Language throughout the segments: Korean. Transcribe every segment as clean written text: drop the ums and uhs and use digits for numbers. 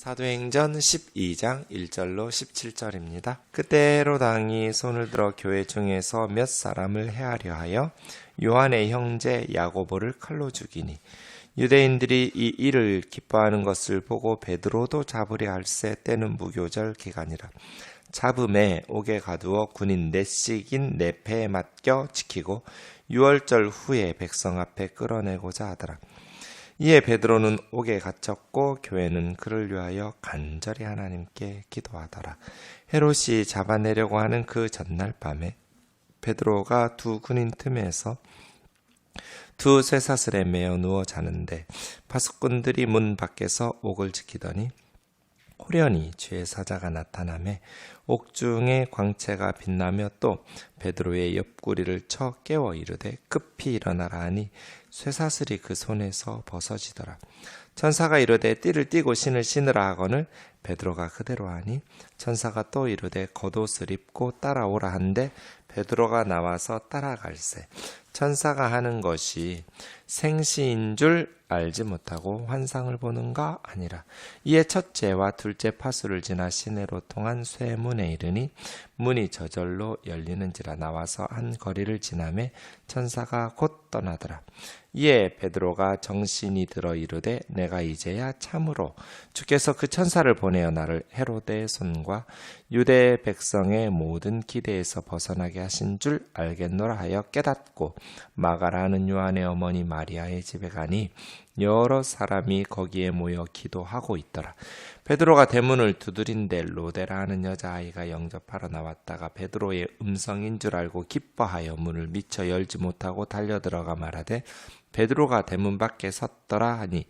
사도행전 12장 1절로 17절입니다. 그때 헤롯 왕이 손을 들어 교회 중에서 몇 사람을 해하려 하여 요한의 형제 야고보를 칼로 죽이니 유대인들이 이 일을 기뻐하는 것을 보고 베드로도 잡으려 할세. 때는 무교절 기간이라. 잡음에 옥에 가두어 군인 넷씩인 네 패에 맡겨 지키고 유월절 후에 백성 앞에 끌어내고자 하더라. 이에 베드로는 옥에 갇혔고 교회는 그를 위하여 간절히 하나님께 기도하더라. 헤롯이 잡아내려고 하는 그 전날 밤에 베드로가 두 군인 틈에서 두 쇠사슬에 매어 누워 자는데 파수꾼들이 문 밖에서 옥을 지키더니 호련히 주의 사자가 나타나매 옥중에 광채가 빛나며 또 베드로의 옆구리를 쳐 깨워 이르되 급히 일어나라 하니 쇠사슬이 그 손에서 벗어지더라. 천사가 이르되 띠를 띠고 신을 신으라 하거늘 베드로가 그대로 하니 천사가 또 이르되 겉옷을 입고 따라오라 한데 베드로가 나와서 따라갈세. 천사가 하는 것이 생시인 줄 알지 못하고 환상을 보는가 아니라. 이에 첫째와 둘째 파수를 지나 시내로 통한 쇠문에 이르니 문이 저절로 열리는지라. 나와서 한 거리를 지나매 천사가 곧 떠나더라. 이에 베드로가 정신이 들어 이르되 내가 이제야 참으로 주께서 그 천사를 보내어 나를 헤로데의 손과 유대 백성의 모든 기대에서 벗어나게 하신 줄 알겠노라 하여 깨닫고 마가라 하는 요한의 어머니 마리아의 집에 가니 여러 사람이 거기에 모여 기도하고 있더라. 베드로가 대문을 두드린데 로데라 하는 여자아이가 영접하러 나왔다가 베드로의 음성인 줄 알고 기뻐하여 문을 미처 열지 못하고 달려들어가 말하되 베드로가 대문 밖에 섰더라 하니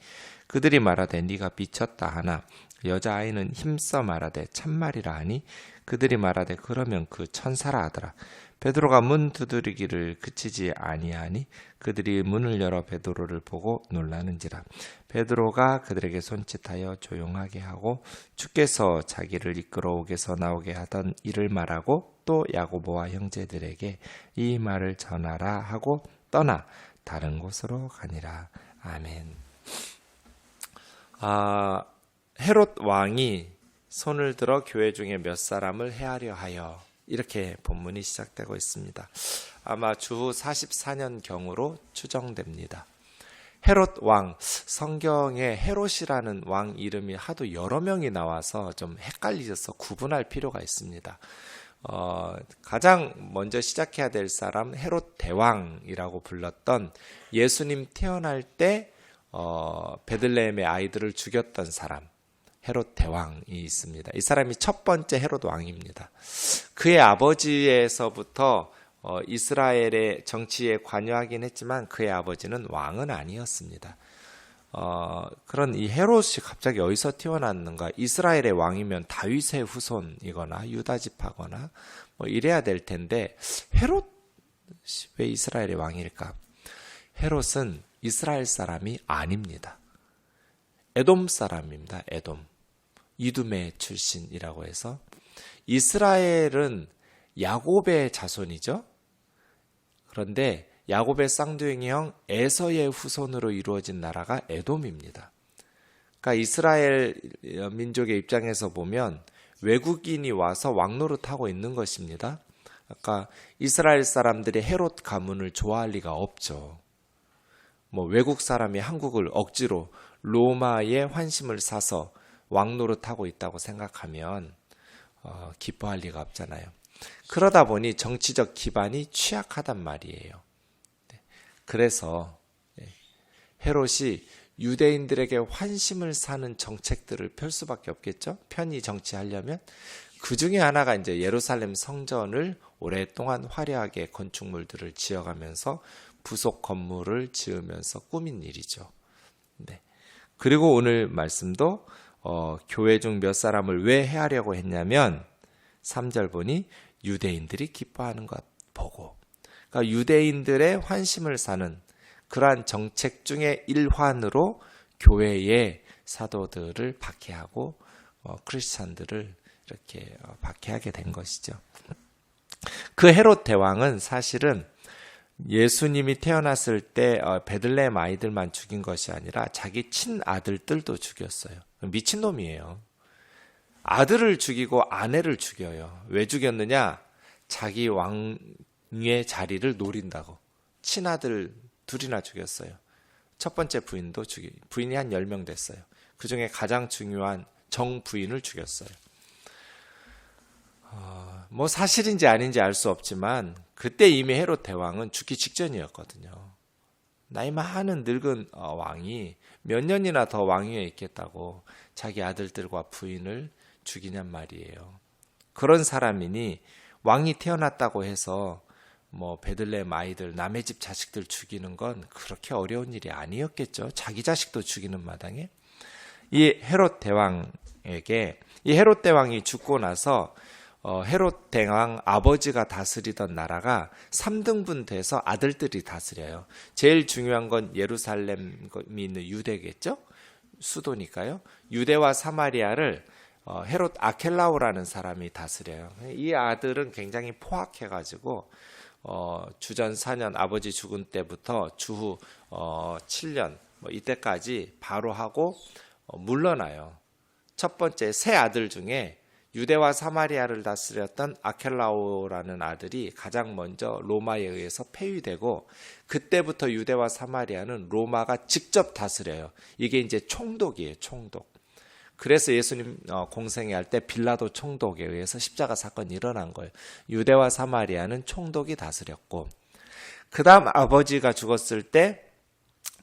그들이 말하되 네가 미쳤다 하나 여자아이는 힘써 말하되 참말이라 하니 그들이 말하되 그러면 그 천사라 하더라. 베드로가 문 두드리기를 그치지 아니하니 그들이 문을 열어 베드로를 보고 놀라는지라. 베드로가 그들에게 손짓하여 조용하게 하고 주께서 자기를 이끌어 옥에서 나오게 하던 일을 말하고 또 야고보와 형제들에게 이 말을 전하라 하고 떠나 다른 곳으로 가니라. 아멘. 헤롯 왕이 손을 들어 교회 중에 몇 사람을 해하려 하여 이렇게 본문이 시작되고 있습니다. 아마 주후 44년경으로 추정됩니다. 헤롯 왕, 성경에 헤롯이라는 왕 이름이 하도 여러 명이 나와서 좀 헷갈리셔서 구분할 필요가 있습니다. 가장 먼저 시작해야 될 사람 헤롯 대왕이라고 불렀던 예수님 태어날 때 베들레헴의 아이들을 죽였던 사람 헤롯 대왕이 있습니다. 이 사람이 첫 번째 헤롯 왕입니다. 그의 아버지에서부터 이스라엘의 정치에 관여하긴 했지만 그의 아버지는 왕은 아니었습니다. 그런 이 헤롯이 갑자기 어디서 태어났는가? 이스라엘의 왕이면 다윗의 후손이거나 유다지파거나 뭐 이래야 될 텐데 헤롯이 왜 이스라엘의 왕일까? 헤롯은 이스라엘 사람이 아닙니다. 에돔 사람입니다. 에돔. 이두메 출신이라고 해서 이스라엘은 야곱의 자손이죠. 그런데 야곱의 쌍둥이 형 에서의 후손으로 이루어진 나라가 에돔입니다. 그러니까 이스라엘 민족의 입장에서 보면 외국인이 와서 왕노릇하고 있는 것입니다. 그러니까 이스라엘 사람들이 헤롯 가문을 좋아할 리가 없죠. 뭐 외국 사람이 한국을 억지로 로마의 환심을 사서 왕노릇하고 있다고 생각하면 기뻐할 리가 없잖아요. 그러다 보니 정치적 기반이 취약하단 말이에요. 그래서 헤롯이 유대인들에게 환심을 사는 정책들을 펼 수밖에 없겠죠. 편히 정치하려면. 그 중에 하나가 이제 예루살렘 성전을 오랫동안 화려하게 건축물들을 지어가면서 부속 건물을 지으면서 꾸민 일이죠. 네. 그리고 오늘 말씀도 교회 중 몇 사람을 왜 해하려고 했냐면 3절 보니 유대인들이 기뻐하는 것 보고, 그러니까 유대인들의 환심을 사는 그러한 정책 중의 일환으로 교회의 사도들을 박해하고 크리스찬들을 이렇게 박해하게 된 것이죠. 그 헤롯 대왕은 사실은 예수님이 태어났을 때 베들레헴 아이들만 죽인 것이 아니라 자기 친아들들도 죽였어요. 미친놈이에요. 아들을 죽이고 아내를 죽여요. 왜 죽였느냐? 자기 왕의 자리를 노린다고. 친아들 둘이나 죽였어요. 첫 번째 부인이 한 10명 됐어요. 그 중에 가장 중요한 정부인을 죽였어요. 뭐 사실인지 아닌지 알 수 없지만 그때 이미 헤롯 대왕은 죽기 직전이었거든요. 나이 많은 늙은 왕이 몇 년이나 더 왕위에 있겠다고 자기 아들들과 부인을 죽이냔 말이에요. 그런 사람이니 왕이 태어났다고 해서 뭐 베들레헴 아이들, 남의 집 자식들 죽이는 건 그렇게 어려운 일이 아니었겠죠. 자기 자식도 죽이는 마당에. 이 헤롯 대왕이 죽고 나서 헤롯 대왕 아버지가 다스리던 나라가 3등분 돼서 아들들이 다스려요. 제일 중요한 건 예루살렘이 있는 유대겠죠? 수도니까요. 유대와 사마리아를 헤롯 아켈라오라는 사람이 다스려요. 이 아들은 굉장히 포악해가지고 주전 4년 아버지 죽은 때부터 주후 7년 이때까지 바로 하고 물러나요. 첫 번째 세 아들 중에 유대와 사마리아를 다스렸던 아켈라오라는 아들이 가장 먼저 로마에 의해서 폐위되고 그때부터 유대와 사마리아는 로마가 직접 다스려요. 이게 이제 총독이에요. 총독. 그래서 예수님 공생애 할 때 빌라도 총독에 의해서 십자가 사건이 일어난 거예요. 유대와 사마리아는 총독이 다스렸고 그 다음 아버지가 죽었을 때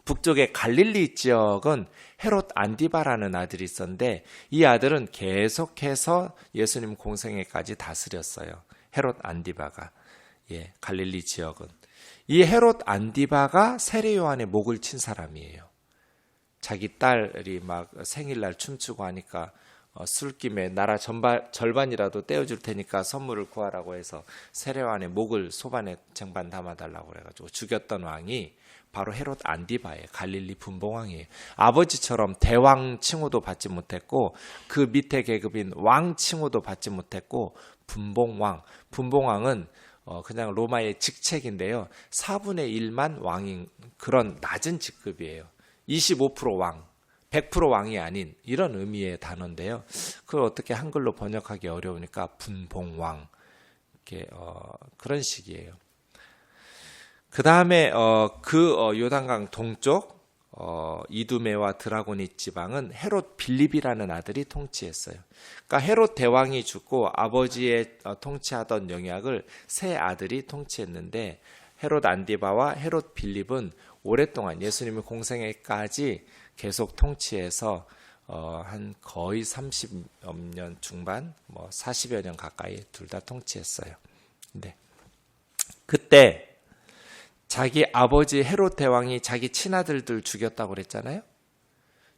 북쪽의 갈릴리 지역은 헤롯 안디바라는 아들이 있었는데 이 아들은 계속해서 예수님 공생애까지 다스렸어요. 헤롯 안디바가. 갈릴리 지역은. 이 헤롯 안디바가 세례 요한의 목을 친 사람이에요. 자기 딸이 막 생일날 춤추고 하니까 술김에 나라 절반이라도 떼어줄 테니까 선물을 구하라고 해서 세례 요한의 목을 소반에 쟁반 담아달라고 그래가지고 죽였던 왕이 바로 헤롯 안디바예요. 갈릴리 분봉왕이에요. 아버지처럼 대왕 칭호도 받지 못했고 그 밑에 계급인 왕 칭호도 받지 못했고 분봉왕은 그냥 로마의 직책인데요. 4분의 1만 왕인 그런 낮은 직급이에요. 25% 왕, 100% 왕이 아닌 이런 의미의 단어인데요. 그걸 어떻게 한글로 번역하기 어려우니까 분봉왕 이렇게 그런 식이에요. 그 다음에 요단강 동쪽 이두메와 드라고니 지방은 헤롯 빌립이라는 아들이 통치했어요. 그러니까 헤롯 대왕이 죽고 아버지의 통치하던 영향을 세 아들이 통치했는데 헤롯 안디바와 헤롯 빌립은 오랫동안 예수님의 공생애까지 계속 통치해서 한 거의 30여 년 중반, 40여 년 가까이 둘 다 통치했어요. 근데 그때 자기 아버지 헤롯 대왕이 자기 친아들들 죽였다고 그랬잖아요.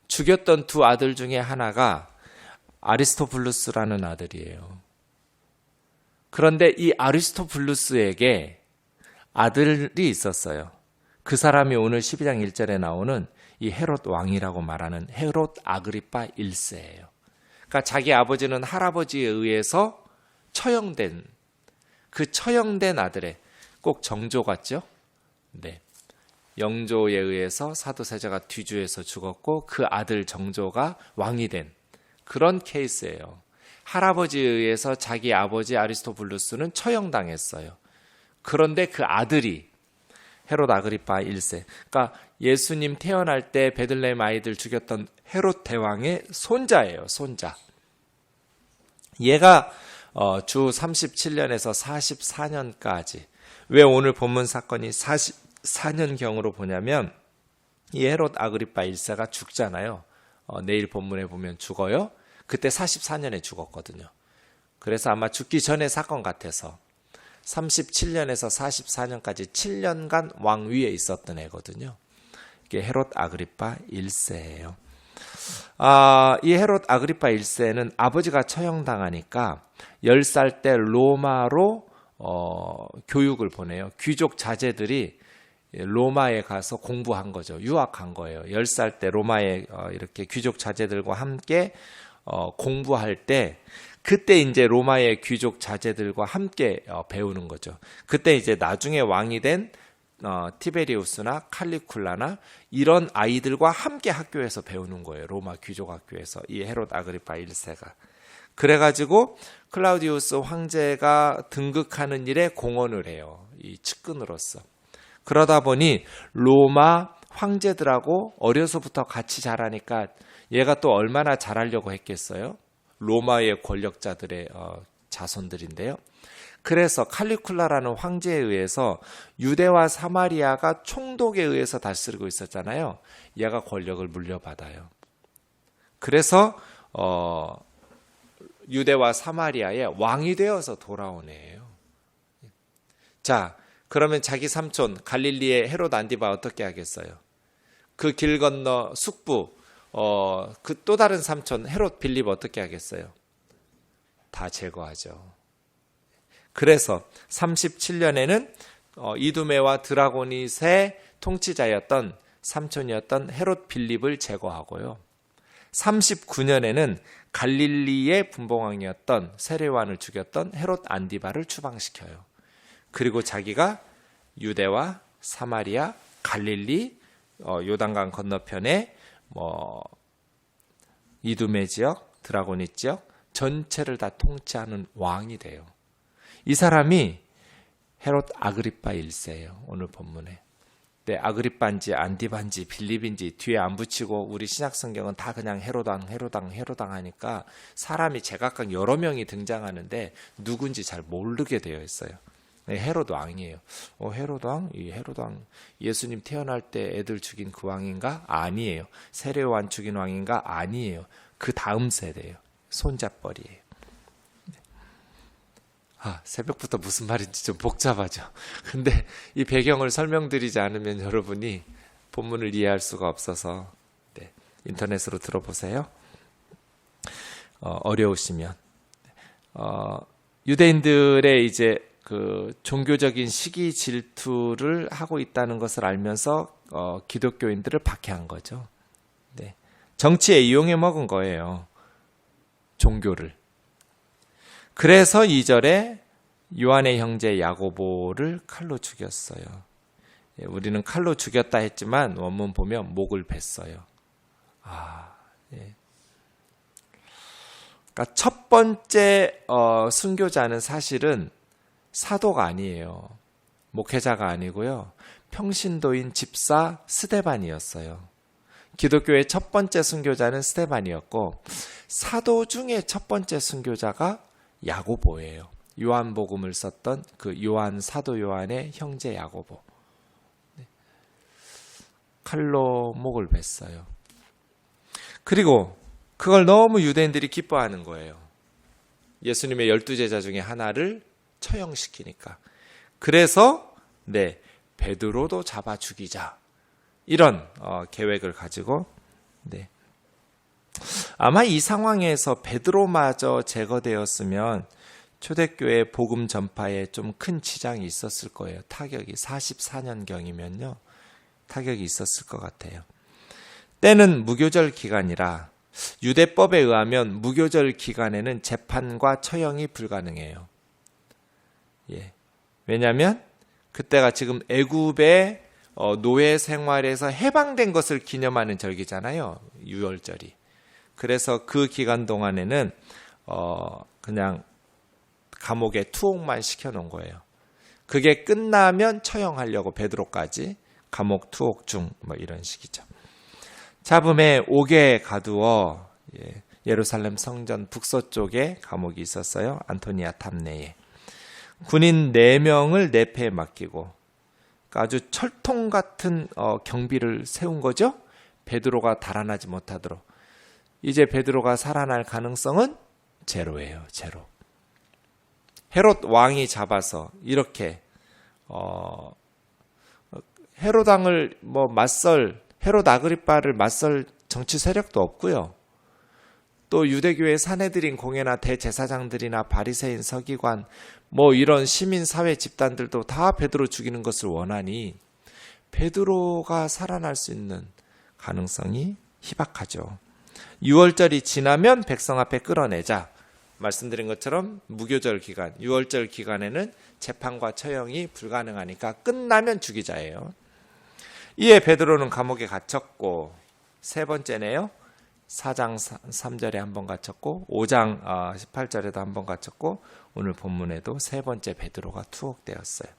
죽였던 두 아들 중에 하나가 아리스토블루스라는 아들이에요. 그런데 이 아리스토블루스에게 아들이 있었어요. 그 사람이 오늘 12장 1절에 나오는 이 헤롯 왕이라고 말하는 헤롯 아그리파 1세예요. 그러니까 자기 아버지는 할아버지에 의해서 처형된 그 처형된 아들의 꼭 정조 같죠? 네. 영조에 의해서 사도 세자가 뒤주해서 죽었고 그 아들 정조가 왕이 된 그런 케이스예요. 할아버지에 의해서 자기 아버지 아리스토블루스는 처형당했어요. 그런데 그 아들이 헤롯 아그리파 1세. 그러니까 예수님 태어날 때 베들레헴 아이들 죽였던 헤롯 대왕의 손자예요. 손자. 얘가 주 37년에서 44년까지 왜 오늘 본문 사건이 44년경으로 보냐면 이 헤롯 아그리파 1세가 죽잖아요. 내일 본문에 보면 죽어요. 그때 44년에 죽었거든요. 그래서 아마 죽기 전의 사건 같아서 37년에서 44년까지 7년간 왕위에 있었던 애거든요. 이게 헤롯 아그리파 1세예요. 이 헤롯 아그리파 1세는 아버지가 처형당하니까 10살 때 로마로 교육을 보내요. 귀족 자제들이 로마에 가서 공부한 거죠. 유학한 거예요. 10살 때 로마에 이렇게 귀족 자제들과 함께 공부할 때 그때 이제 로마의 귀족 자제들과 함께 배우는 거죠. 그때 이제 나중에 왕이 된 티베리우스나 칼리쿨라나 이런 아이들과 함께 학교에서 배우는 거예요. 로마 귀족 학교에서 이 헤롯 아그리파 1세가. 그래가지고 클라우디우스 황제가 등극하는 일에 공헌을 해요. 이 측근으로서. 그러다 보니 로마 황제들하고 어려서부터 같이 자라니까 얘가 또 얼마나 잘하려고 했겠어요? 로마의 권력자들의 자손들인데요. 그래서 칼리쿨라라는 황제에 의해서 유대와 사마리아가 총독에 의해서 다스리고 있었잖아요. 얘가 권력을 물려받아요. 그래서 유대와 사마리아의 왕이 되어서 돌아온 애예요. 자, 그러면 자기 삼촌 갈릴리의 헤롯 안디바 어떻게 하겠어요? 그 길 건너 숙부 그 또 다른 삼촌 헤롯 빌립 어떻게 하겠어요? 다 제거하죠. 그래서 37년에는 이두메와 드라고닛의 통치자였던 삼촌이었던 헤롯 빌립을 제거하고요. 39년에는 갈릴리의 분봉왕이었던 세례요한을 죽였던 헤롯 안디바를 추방시켜요. 그리고 자기가 유대와 사마리아, 갈릴리, 요단강 건너편에 이두메 지역, 드라고닛 지역 전체를 다 통치하는 왕이 돼요. 이 사람이 헤롯 아그리파 1세예요. 오늘 본문에. 네, 아그리파인지 안디바인지 빌립인지 뒤에 안 붙이고 우리 신약성경은 다 그냥 헤로당 하니까 사람이 제각각 여러 명이 등장하는데 누군지 잘 모르게 되어 있어요. 네, 헤롯 왕이에요. 헤롯 왕? 이 헤롯 왕 예수님 태어날 때 애들 죽인 그 왕인가? 아니에요. 세례요한 죽인 왕인가? 아니에요. 그 다음 세대예요. 손잡벌이에요. 새벽부터 무슨 말인지 좀 복잡하죠. 근데 이 배경을 설명드리지 않으면 여러분이 본문을 이해할 수가 없어서 인터넷으로 들어보세요. 어려우시면. 유대인들의 이제 그 종교적인 시기 질투를 하고 있다는 것을 알면서 기독교인들을 박해한 거죠. 네. 정치에 이용해 먹은 거예요. 종교를. 그래서 2절에 요한의 형제 야고보를 칼로 죽였어요. 우리는 칼로 죽였다 했지만 원문 보면 목을 뱄어요. 예. 그러니까 첫 번째 순교자는 사실은 사도가 아니에요. 목회자가 아니고요. 평신도인 집사 스데반이었어요. 기독교의 첫 번째 순교자는 스데반이었고 사도 중에 첫 번째 순교자가 야고보예요. 요한복음을 썼던 그 사도 요한의 형제 야고보. 칼로 목을 뱄어요. 그리고 그걸 너무 유대인들이 기뻐하는 거예요. 예수님의 12제자 중에 하나를 처형시키니까. 그래서 베드로도 잡아 죽이자. 이런 계획을 가지고 아마 이 상황에서 베드로마저 제거되었으면 초대교회 복음 전파에 좀 큰 지장이 있었을 거예요. 타격이 44년경이면요. 타격이 있었을 것 같아요. 때는 무교절 기간이라 유대법에 의하면 무교절 기간에는 재판과 처형이 불가능해요. 왜냐하면 그때가 지금 애굽의 노예 생활에서 해방된 것을 기념하는 절기잖아요. 유월절이. 그래서 그 기간 동안에는 그냥 감옥에 투옥만 시켜놓은 거예요. 그게 끝나면 처형하려고 베드로까지 감옥 투옥 중 이런 식이죠. 잡음에 옥에 가두어 예루살렘 성전 북서쪽에 감옥이 있었어요. 안토니아 탑내에. 군인 4명을 내패에 맡기고 아주 철통 같은 경비를 세운 거죠. 베드로가 달아나지 못하도록. 이제 베드로가 살아날 가능성은 제로예요. 제로. 헤롯 왕이 잡아서 이렇게 헤롯 왕을 헤롯 아그리파를 맞설 정치 세력도 없고요. 또 유대교의 사내들인 공회나 대제사장들이나 바리새인 서기관 이런 시민사회 집단들도 다 베드로 죽이는 것을 원하니 베드로가 살아날 수 있는 가능성이 희박하죠. 6월절이 지나면 백성 앞에 끌어내자. 말씀드린 것처럼 무교절 기간, 6월절 기간에는 재판과 처형이 불가능하니까 끝나면 죽이자예요. 이에 베드로는 감옥에 갇혔고, 세 번째네요. 4장 3절에 한 번 갇혔고 5장 18절에도 한 번 갇혔고 오늘 본문에도 세 번째 베드로가 투옥되었어요.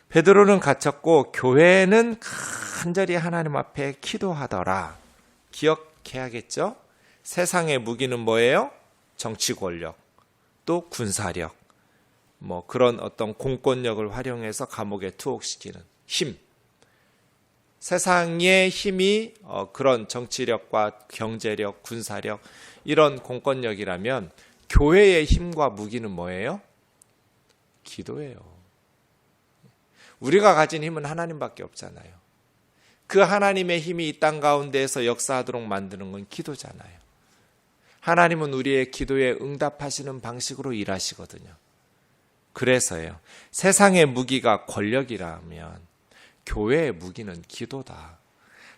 베드로는 갇혔고 교회는 간절히 하나님 앞에 기도하더라. 기억해야겠죠? 세상의 무기는 뭐예요? 정치 권력, 또 군사력, 뭐 그런 어떤 공권력을 활용해서 감옥에 투옥시키는 힘. 세상의 힘이 그런 정치력과 경제력, 군사력, 이런 공권력이라면 교회의 힘과 무기는 뭐예요? 기도예요. 우리가 가진 힘은 하나님밖에 없잖아요. 그 하나님의 힘이 이 땅 가운데에서 역사하도록 만드는 건 기도잖아요. 하나님은 우리의 기도에 응답하시는 방식으로 일하시거든요. 그래서요. 세상의 무기가 권력이라면 교회의 무기는 기도다.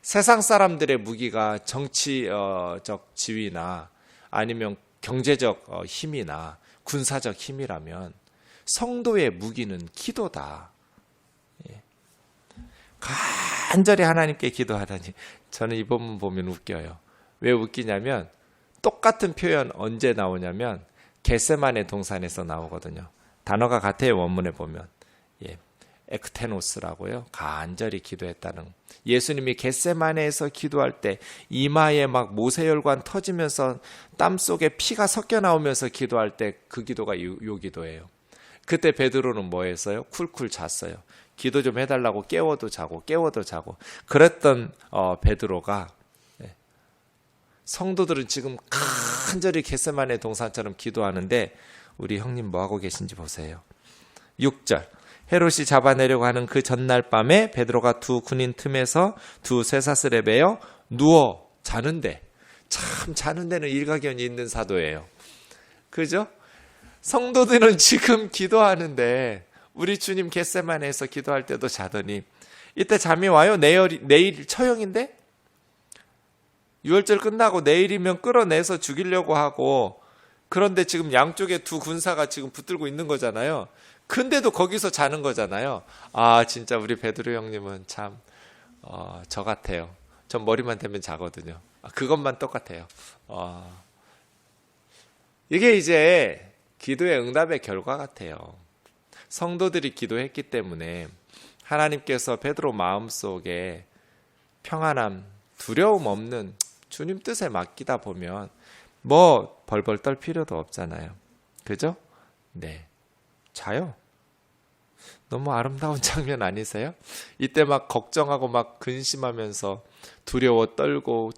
세상 사람들의 무기가 정치적 지위나 아니면 경제적 힘이나 군사적 힘이라면 성도의 무기는 기도다. 간절히 하나님께 기도하다니 저는 이 본문 보면 웃겨요. 왜 웃기냐면 똑같은 표현 언제 나오냐면 겟세마네 동산에서 나오거든요. 단어가 같아요. 원문에 보면. 에크테노스라고요. 간절히 기도했다는. 예수님이 겟세마네에서 기도할 때 이마에 막 모세혈관 터지면서 땀 속에 피가 섞여 나오면서 기도할 때 그 기도가 요 기도예요. 그때 베드로는 뭐 했어요? 쿨쿨 잤어요. 기도 좀 해달라고 깨워도 자고 그랬던 베드로가, 성도들은 지금 간절히 겟세마네 동산처럼 기도하는데 우리 형님 뭐하고 계신지 보세요. 6절 헤롯이 잡아내려고 하는 그 전날 밤에 베드로가 두 군인 틈에서 두 쇠사슬에 매여 누워 자는데, 참 자는 데는 일가견이 있는 사도예요. 그죠? 성도들은 지금 기도하는데 우리 주님 겟세마네에서 기도할 때도 자더니 이때 잠이 와요? 내일 처형인데? 6월절 끝나고 내일이면 끌어내서 죽이려고 하고, 그런데 지금 양쪽에 두 군사가 지금 붙들고 있는 거잖아요. 근데도 거기서 자는 거잖아요. 아, 진짜 우리 베드로 형님은 참 저 같아요. 전 머리만 대면 자거든요. 그것만 똑같아요. 이게 이제 기도의 응답의 결과 같아요. 성도들이 기도했기 때문에 하나님께서 베드로 마음속에 평안함, 두려움 없는 주님 뜻에 맡기다 보면 뭐 벌벌 떨 필요도 없잖아요. 그죠? 네. 자요. 너무 아름다운 장면 아니세요? 이때 막 걱정하고 막 근심하면서 두려워 떨고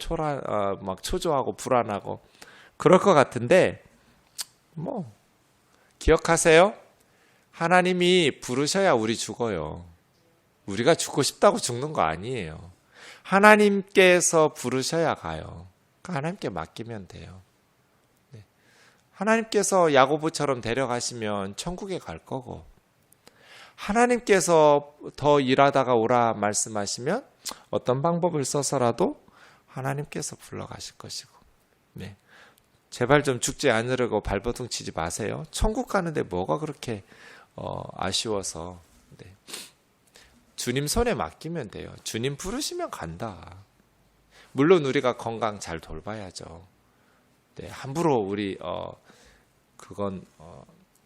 막 초조하고 불안하고 그럴 것 같은데, 뭐 기억하세요? 하나님이 부르셔야 우리 죽어요. 우리가 죽고 싶다고 죽는 거 아니에요. 하나님께서 부르셔야 가요. 그러니까 하나님께 맡기면 돼요. 하나님께서 야고보처럼 데려가시면 천국에 갈 거고, 하나님께서 더 일하다가 오라 말씀하시면 어떤 방법을 써서라도 하나님께서 불러가실 것이고, 네. 제발 좀 죽지 않으려고 발버둥 치지 마세요. 천국 가는데 뭐가 그렇게 아쉬워서. 네. 주님 손에 맡기면 돼요. 주님 부르시면 간다. 물론 우리가 건강 잘 돌봐야죠. 네, 함부로 우리 그건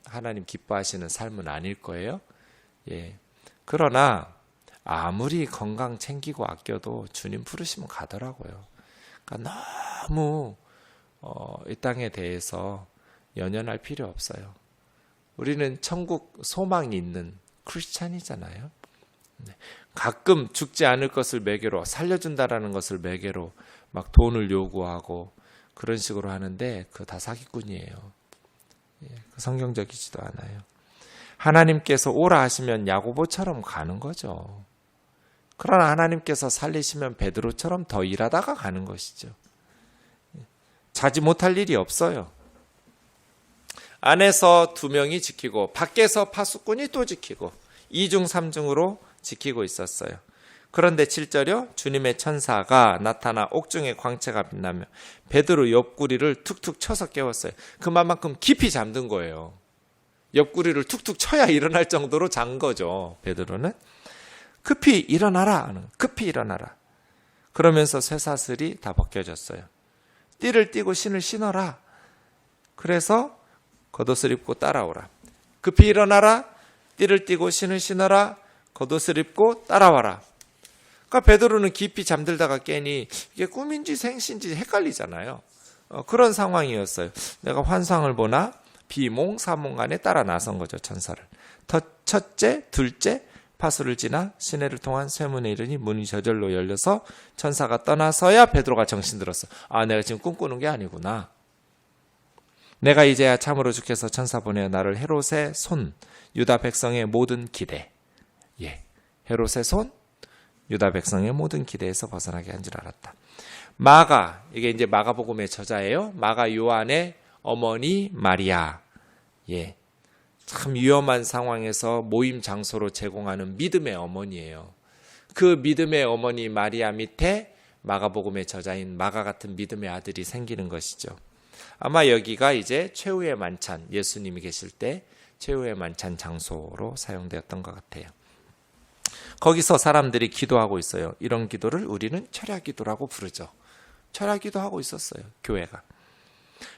하나님 기뻐하시는 삶은 아닐 거예요. 예. 그러나 아무리 건강 챙기고 아껴도 주님 부르시면 가더라고요. 그러니까 너무 이 땅에 대해서 연연할 필요 없어요. 우리는 천국 소망이 있는 크리스찬이잖아요. 가끔 죽지 않을 것을 매개로, 살려준다라는 것을 매개로 막 돈을 요구하고 그런 식으로 하는데 그거 다 사기꾼이에요. 성경적이지도 않아요. 하나님께서 오라 하시면 야고보처럼 가는 거죠. 그러나 하나님께서 살리시면 베드로처럼 더 일하다가 가는 것이죠. 자지 못할 일이 없어요. 안에서 2명이 지키고 밖에서 파수꾼이 또 지키고 2중 3중으로 지키고 있었어요. 그런데 7절이요. 주님의 천사가 나타나 옥중의 광채가 빛나며 베드로 옆구리를 툭툭 쳐서 깨웠어요. 그만큼 깊이 잠든 거예요. 옆구리를 툭툭 쳐야 일어날 정도로 잔 거죠. 베드로는. 급히 일어나라. 급히 일어나라. 그러면서 쇠사슬이 다 벗겨졌어요. 띠를 띠고 신을 신어라. 그래서 겉옷을 입고 따라오라. 급히 일어나라. 띠를 띠고 신을 신어라. 겉옷을 입고 따라와라. 그러니까 베드로는 깊이 잠들다가 깨니 이게 꿈인지 생신지 헷갈리잖아요. 그런 상황이었어요. 내가 환상을 보나 비몽 사몽간에 따라 나선 거죠. 천사를. 첫째, 둘째 파수를 지나 시내를 통한 쇠문에 이르니 문이 저절로 열려서 천사가 떠나서야 베드로가 정신 들었어. 아, 내가 지금 꿈꾸는 게 아니구나. 내가 이제야 참으로 주께서 천사 보내어 나를 헤롯의 손 유다 백성의 모든 기대, 헤롯의 손 유다 백성의 모든 기대에서 벗어나게 한 줄 알았다. 마가, 이게 이제 마가복음의 저자예요. 마가 요한의 어머니 마리아. 참 위험한 상황에서 모임 장소로 제공하는 믿음의 어머니예요. 그 믿음의 어머니 마리아 밑에 마가복음의 저자인 마가 같은 믿음의 아들이 생기는 것이죠. 아마 여기가 이제 최후의 만찬, 예수님이 계실 때 최후의 만찬 장소로 사용되었던 것 같아요. 거기서 사람들이 기도하고 있어요. 이런 기도를 우리는 철야기도라고 부르죠. 철야기도하고 있었어요. 교회가.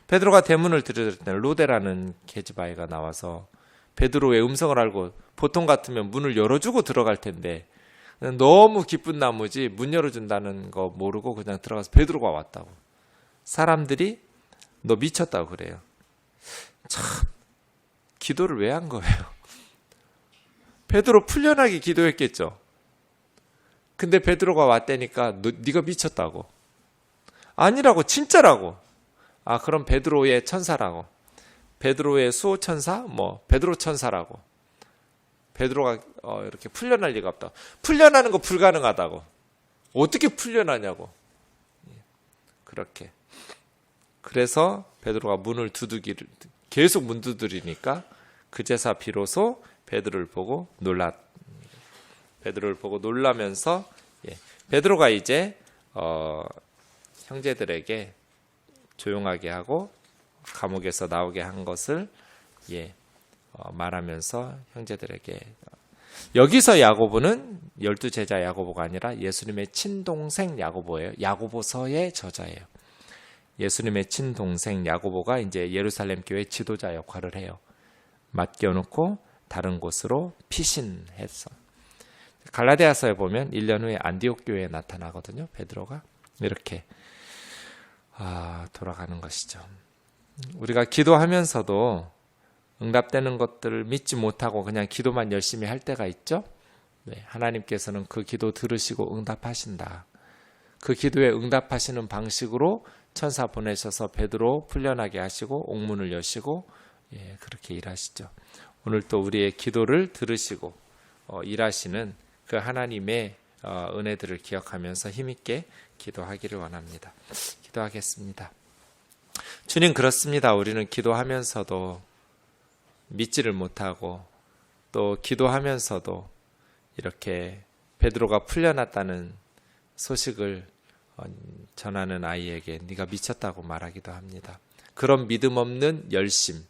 베드로가 대문을 들여들 때 로데라는 계집아이가 나와서 베드로의 음성을 알고 보통 같으면 문을 열어주고 들어갈 텐데 너무 기쁜 나머지 문 열어준다는 거 모르고 그냥 들어가서 베드로가 왔다고. 사람들이 너 미쳤다고 그래요. 참 기도를 왜 한 거예요? 베드로 풀려나게 기도했겠죠. 근데 베드로가 왔다니까 네가 미쳤다고. 아니라고, 진짜라고. 아, 그럼 베드로의 천사라고. 베드로의 수호 천사? 베드로 천사라고. 베드로가 이렇게 풀려날 리가 없다고. 풀려나는 거 불가능하다고. 어떻게 풀려나냐고. 그렇게. 그래서 베드로가 문을 계속 문 두드리니까 그제서 비로소 베드로를 보고 놀라면서 베드로가 이제 형제들에게 조용하게 하고 감옥에서 나오게 한 것을 말하면서 형제들에게 여기서 야고보는 12제자 야고보가 아니라 예수님의 친동생 야고보예요. 야고보서의 저자예요. 예수님의 친동생 야고보가 이제 예루살렘 교회 지도자 역할을 해요. 맡겨놓고 다른 곳으로 피신해서 갈라디아서에 보면 1년 후에 안디옥 교회에 나타나거든요. 베드로가 이렇게 돌아가는 것이죠. 우리가 기도하면서도 응답되는 것들을 믿지 못하고 그냥 기도만 열심히 할 때가 있죠. 하나님께서는 그 기도 들으시고 응답하신다. 그 기도에 응답하시는 방식으로 천사 보내셔서 베드로 풀려나게 하시고 옥문을 여시고 그렇게 일하시죠. 오늘 또 우리의 기도를 들으시고 일하시는 그 하나님의 은혜들을 기억하면서 힘있게 기도하기를 원합니다. 기도하겠습니다. 주님, 그렇습니다. 우리는 기도하면서도 믿지를 못하고 또 기도하면서도 이렇게 베드로가 풀려났다는 소식을 전하는 아이에게 네가 미쳤다고 말하기도 합니다. 그런 믿음 없는 열심,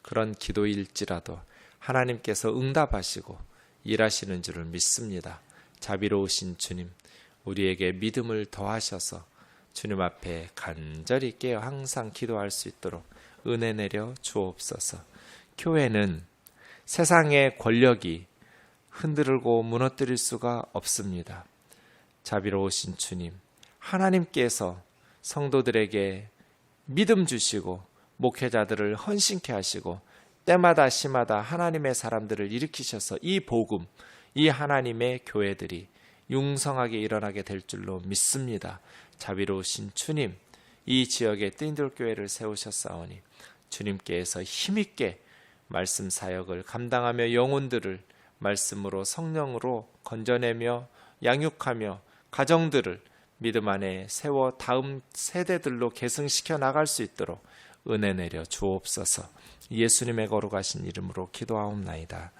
그런 기도일지라도 하나님께서 응답하시고 일하시는 줄을 믿습니다. 자비로우신 주님, 우리에게 믿음을 더하셔서 주님 앞에 간절히 깨어 항상 기도할 수 있도록 은혜 내려 주옵소서. 교회는 세상의 권력이 흔들고 무너뜨릴 수가 없습니다. 자비로우신 주님, 하나님께서 성도들에게 믿음 주시고 목회자들을 헌신케 하시고 때마다 시마다 하나님의 사람들을 일으키셔서 이 복음, 이 하나님의 교회들이 융성하게 일어나게 될 줄로 믿습니다. 자비로우신 주님, 이 지역에 뜨인돌교회를 세우셨사오니 주님께서 힘있게 말씀 사역을 감당하며 영혼들을 말씀으로 성령으로 건져내며 양육하며 가정들을 믿음 안에 세워 다음 세대들로 계승시켜 나갈 수 있도록 은혜 내려 주옵소서. 예수님의 거룩하신 이름으로 기도하옵나이다.